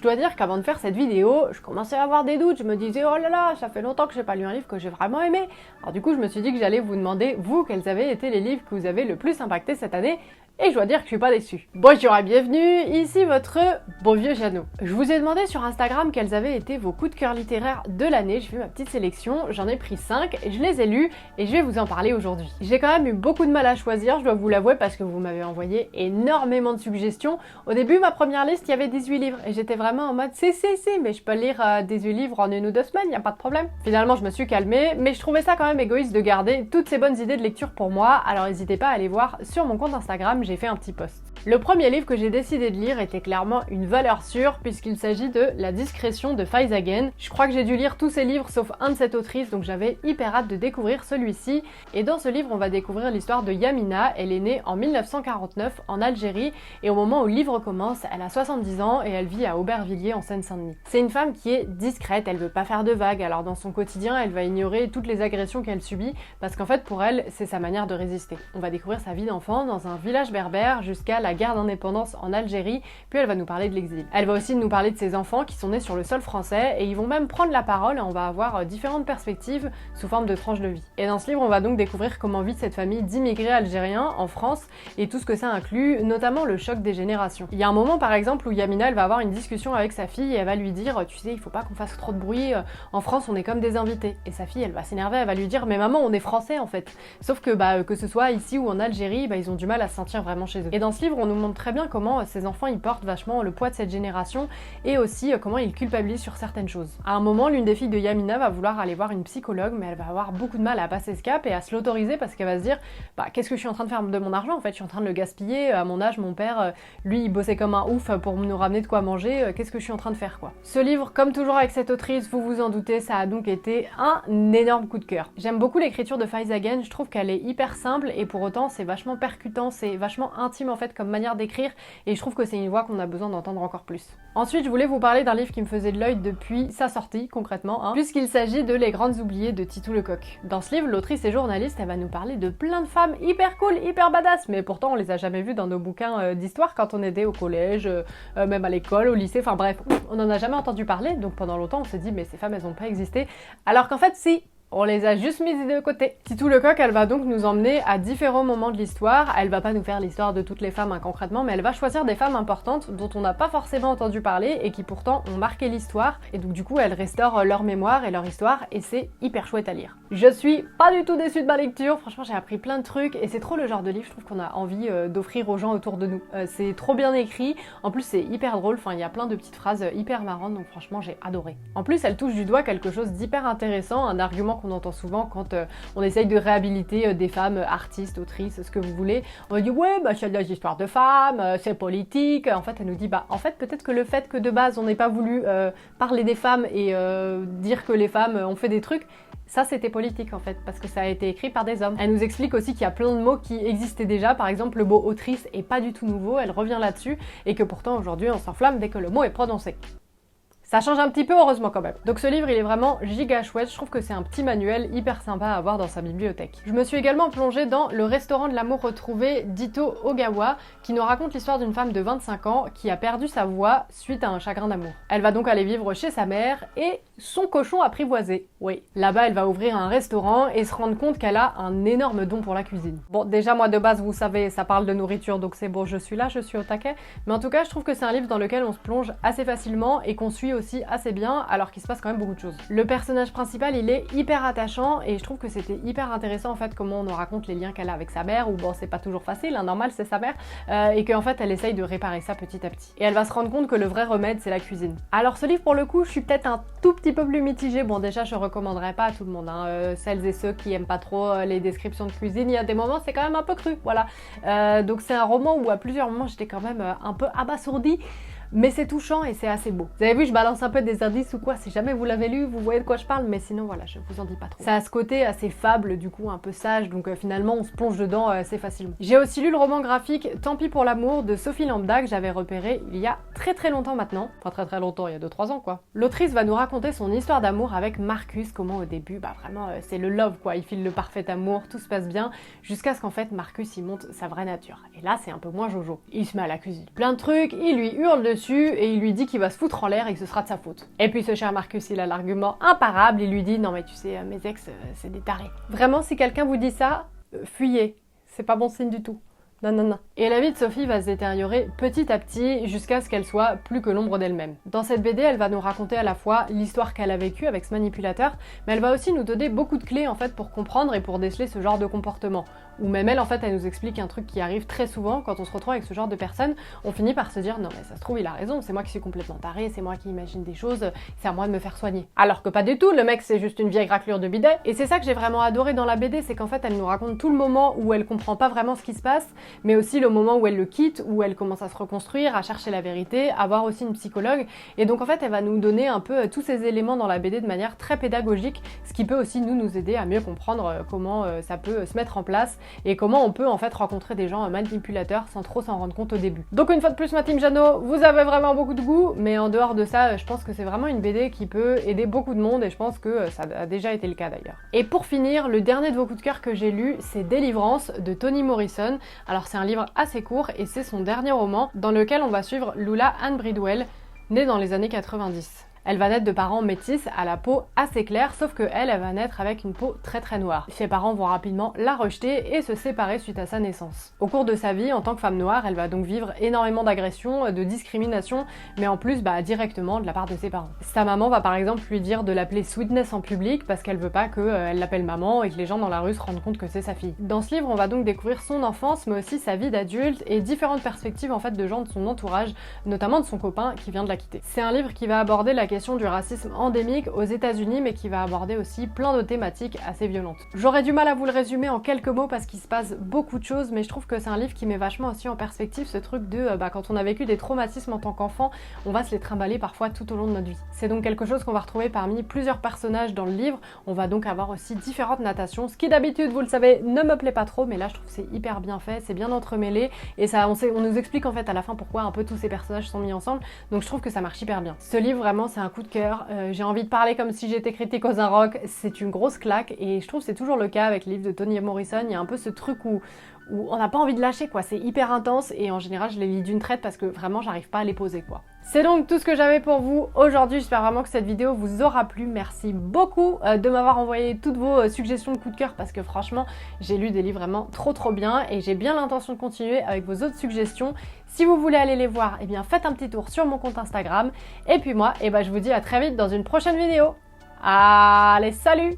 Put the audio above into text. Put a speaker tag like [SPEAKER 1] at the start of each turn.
[SPEAKER 1] dois dire qu'avant de faire cette vidéo, je commençais à avoir des doutes, je me disais oh là là, ça fait longtemps que j'ai pas lu un livre que j'ai vraiment aimé. Alors du coup je me suis dit que j'allais vous demander, vous, quels avaient été les livres que vous avez le plus impacté cette année. Et je dois dire que je suis pas déçue. Bonjour et bienvenue, ici votre beau vieux Jeannot. Je vous ai demandé sur Instagram quels avaient été vos coups de cœur littéraires de l'année. J'ai fait ma petite sélection, j'en ai pris 5 et je les ai lus et je vais vous en parler aujourd'hui. J'ai quand même eu beaucoup de mal à choisir, je dois vous l'avouer, parce que vous m'avez envoyé énormément de suggestions. Au début, ma première liste, il y avait 18 livres et j'étais vraiment en mode si, mais je peux lire 18 livres en 1 ou 2 semaines, y a pas de problème. Finalement, je me suis calmée, mais je trouvais ça quand même égoïste de garder toutes ces bonnes idées de lecture pour moi, alors n'hésitez pas à aller voir sur mon compte Instagram, j'ai fait un petit post. Le premier livre que j'ai décidé de lire était clairement une valeur sûre puisqu'il s'agit de La discrétion de Faizagen. Je crois que j'ai dû lire tous ces livres sauf un de cette autrice, donc j'avais hyper hâte de découvrir celui-ci. Et dans ce livre, on va découvrir l'histoire de Yamina. Elle est née en 1949 en Algérie et au moment où le livre commence, elle a 70 ans et elle vit à Aubervilliers en Seine-Saint-Denis. C'est une femme qui est discrète, elle veut pas faire de vagues, alors dans son quotidien, elle va ignorer toutes les agressions qu'elle subit parce qu'en fait pour elle, c'est sa manière de résister. On va découvrir sa vie d'enfant dans un village berbère jusqu'à la guerre d'indépendance en Algérie, puis elle va nous parler de l'exil. Elle va aussi nous parler de ses enfants qui sont nés sur le sol français et ils vont même prendre la parole et on va avoir différentes perspectives sous forme de tranches de vie. Et dans ce livre, on va donc découvrir comment vit cette famille d'immigrés algériens en France et tout ce que ça inclut, notamment le choc des générations. Il y a un moment par exemple où Yamina, elle va avoir une discussion avec sa fille et elle va lui dire tu sais, il faut pas qu'on fasse trop de bruit, en France on est comme des invités. Et sa fille, elle va s'énerver, elle va lui dire mais maman, on est français en fait. Sauf que que ce soit ici ou en Algérie, ils ont du mal à se sentir vraiment chez eux. Et dans ce livre, on nous montre très bien comment ces enfants ils portent vachement le poids de cette génération et aussi comment ils culpabilisent sur certaines choses. À un moment, l'une des filles de Yamina va vouloir aller voir une psychologue, mais elle va avoir beaucoup de mal à passer ce cap et à se l'autoriser parce qu'elle va se dire qu'est-ce que je suis en train de faire de mon argent en fait, je suis en train de le gaspiller. À mon âge, mon père, lui, il bossait comme un ouf pour nous ramener de quoi manger, qu'est-ce que je suis en train de faire quoi. Ce livre, comme toujours avec cette autrice, vous vous en doutez, ça a donc été un énorme coup de cœur. J'aime beaucoup l'écriture de Faizagen, je trouve qu'elle est hyper simple et pour autant c'est vachement percutant, c'est vachement intime en fait comme manière d'écrire et je trouve que c'est une voix qu'on a besoin d'entendre encore plus. Ensuite, je voulais vous parler d'un livre qui me faisait de l'œil depuis sa sortie concrètement, puisqu'il s'agit de Les Grandes Oubliées de Titou Lecoq. Dans ce livre, l'autrice et journaliste, elle va nous parler de plein de femmes hyper cool, hyper badass, mais pourtant on les a jamais vues dans nos bouquins d'histoire quand on était au collège, même à l'école, au lycée, enfin bref, on en a jamais entendu parler, donc pendant longtemps on s'est dit mais ces femmes elles ont pas existé, alors qu'en fait si. On les a juste mises de côté. Titou Lecoq, elle va donc nous emmener à différents moments de l'histoire. Elle va pas nous faire l'histoire de toutes les femmes concrètement, mais elle va choisir des femmes importantes dont on n'a pas forcément entendu parler et qui pourtant ont marqué l'histoire. Et donc du coup, elle restaure leur mémoire et leur histoire et c'est hyper chouette à lire. Je suis pas du tout déçue de ma lecture. Franchement, j'ai appris plein de trucs et c'est trop le genre de livre, je trouve qu'on a envie d'offrir aux gens autour de nous. C'est trop bien écrit. En plus, c'est hyper drôle. Enfin, il y a plein de petites phrases hyper marrantes, donc franchement, j'ai adoré. En plus, elle touche du doigt quelque chose d'hyper intéressant, un argument qu'on entend souvent quand on essaye de réhabiliter des femmes, artistes, autrices, ce que vous voulez. On dit ouais, c'est des histoires de femmes, c'est politique. En fait, elle nous dit en fait, peut-être que le fait que de base on n'ait pas voulu parler des femmes et dire que les femmes ont fait des trucs, ça c'était politique en fait, parce que ça a été écrit par des hommes. Elle nous explique aussi qu'il y a plein de mots qui existaient déjà, par exemple le mot autrice est pas du tout nouveau, elle revient là-dessus, et que pourtant aujourd'hui on s'enflamme dès que le mot est prononcé. Ça change un petit peu, heureusement quand même. Donc ce livre, il est vraiment giga chouette. Je trouve que c'est un petit manuel hyper sympa à avoir dans sa bibliothèque. Je me suis également plongée dans Le restaurant de l'amour retrouvé d'Ito Ogawa, qui nous raconte l'histoire d'une femme de 25 ans qui a perdu sa voix suite à un chagrin d'amour. Elle va donc aller vivre chez sa mère et son cochon apprivoisé. Oui. Là-bas, elle va ouvrir un restaurant et se rendre compte qu'elle a un énorme don pour la cuisine. Bon, déjà moi de base, vous savez, ça parle de nourriture, donc c'est bon, je suis là, je suis au taquet. Mais en tout cas, je trouve que c'est un livre dans lequel on se plonge assez facilement et qu'on suit aussi assez bien alors qu'il se passe quand même beaucoup de choses. Le personnage principal, il est hyper attachant et je trouve que c'était hyper intéressant en fait comment on nous raconte les liens qu'elle a avec sa mère, ou bon c'est pas toujours facile, normal c'est sa mère, et qu'en fait elle essaye de réparer ça petit à petit. Et elle va se rendre compte que le vrai remède c'est la cuisine. Alors ce livre pour le coup je suis peut-être un tout petit peu plus mitigée, bon déjà je recommanderais pas à tout le monde, celles et ceux qui aiment pas trop les descriptions de cuisine, il y a des moments c'est quand même un peu cru, voilà. Donc c'est un roman où à plusieurs moments j'étais quand même un peu abasourdie. Mais c'est touchant et c'est assez beau. Vous avez vu, je balance un peu des indices ou quoi, si jamais vous l'avez lu, vous voyez de quoi je parle, mais sinon voilà, je vous en dis pas trop. Ça a ce côté assez fable, du coup un peu sage, donc finalement on se plonge dedans assez facilement. J'ai aussi lu le roman graphique Tant pis pour l'amour de Sophie Lambda, que j'avais repéré il y a très longtemps maintenant. Enfin très longtemps, il y a 2-3 ans quoi. L'autrice va nous raconter son histoire d'amour avec Marcus, comment au début, vraiment c'est le love quoi, il file le parfait amour, tout se passe bien, jusqu'à ce qu'en fait Marcus il monte sa vraie nature. Et là c'est un peu moins Jojo. Il se met à la cuisine plein de trucs, il lui hurle dessus, dessus et il lui dit qu'il va se foutre en l'air et que ce sera de sa faute. Et puis ce cher Marcus, il a l'argument imparable, il lui dit non mais tu sais, mes ex, c'est des tarés. Vraiment, si quelqu'un vous dit ça, fuyez, c'est pas bon signe du tout. Non, non, non. Et la vie de Sophie va se détériorer petit à petit jusqu'à ce qu'elle soit plus que l'ombre d'elle-même. Dans cette BD, elle va nous raconter à la fois l'histoire qu'elle a vécue avec ce manipulateur, mais elle va aussi nous donner beaucoup de clés en fait pour comprendre et pour déceler ce genre de comportement. Ou même elle, en fait, elle nous explique un truc qui arrive très souvent quand on se retrouve avec ce genre de personnes, on finit par se dire non mais ça se trouve il a raison, c'est moi qui suis complètement tarée, c'est moi qui imagine des choses, c'est à moi de me faire soigner. Alors que pas du tout, le mec c'est juste une vieille raclure de bidet. Et c'est ça que j'ai vraiment adoré dans la BD, c'est qu'en fait elle nous raconte tout le moment où elle comprend pas vraiment ce qui se passe, mais aussi le moment où elle le quitte, où elle commence à se reconstruire, à chercher la vérité, à voir aussi une psychologue. Et donc en fait elle va nous donner un peu tous ces éléments dans la BD de manière très pédagogique, ce qui peut aussi nous aider à mieux comprendre comment ça peut se mettre en place et comment on peut en fait rencontrer des gens manipulateurs sans trop s'en rendre compte au début. Donc une fois de plus ma team Jeannot, vous avez vraiment beaucoup de goût, mais en dehors de ça, je pense que c'est vraiment une BD qui peut aider beaucoup de monde et je pense que ça a déjà été le cas d'ailleurs. Et pour finir, le dernier de vos coups de cœur que j'ai lu, c'est Délivrance de Toni Morrison. Alors c'est un livre assez court et c'est son dernier roman dans lequel on va suivre Lula Ann Bridwell, née dans les années 90. Elle va naître de parents métis à la peau assez claire, sauf que elle va naître avec une peau très très noire. Ses parents vont rapidement la rejeter et se séparer suite à sa naissance. Au cours de sa vie, en tant que femme noire, elle va donc vivre énormément d'agressions, de discrimination, mais en plus directement de la part de ses parents. Sa maman va par exemple lui dire de l'appeler Sweetness en public parce qu'elle veut pas qu'elle l'appelle maman et que les gens dans la rue se rendent compte que c'est sa fille. Dans ce livre, on va donc découvrir son enfance, mais aussi sa vie d'adulte et différentes perspectives en fait de gens de son entourage, notamment de son copain qui vient de la quitter. C'est un livre qui va aborder la question du racisme endémique aux États-Unis, mais qui va aborder aussi plein de thématiques assez violentes. J'aurais du mal à vous le résumer en quelques mots parce qu'il se passe beaucoup de choses, mais je trouve que c'est un livre qui met vachement aussi en perspective ce truc de quand on a vécu des traumatismes en tant qu'enfant, on va se les trimballer parfois tout au long de notre vie. C'est donc quelque chose qu'on va retrouver parmi plusieurs personnages dans le livre. On va donc avoir aussi différentes natations, ce qui d'habitude, vous le savez, ne me plaît pas trop, mais là je trouve que c'est hyper bien fait, c'est bien entremêlé et ça, on nous explique en fait à la fin pourquoi un peu tous ces personnages sont mis ensemble, donc je trouve que ça marche hyper bien. Ce livre vraiment c'est un coup de cœur. J'ai envie de parler comme si j'étais critique aux un rock, c'est une grosse claque et je trouve que c'est toujours le cas avec les livres de Toni Morrison, il y a un peu ce truc où on n'a pas envie de lâcher quoi, c'est hyper intense et en général je les lis d'une traite parce que vraiment j'arrive pas à les poser quoi. C'est donc tout ce que j'avais pour vous aujourd'hui, j'espère vraiment que cette vidéo vous aura plu, merci beaucoup de m'avoir envoyé toutes vos suggestions de coup de cœur parce que franchement j'ai lu des livres vraiment trop bien et j'ai bien l'intention de continuer avec vos autres suggestions. Si vous voulez aller les voir, eh bien faites un petit tour sur mon compte Instagram et puis moi, je vous dis à très vite dans une prochaine vidéo. Allez, salut!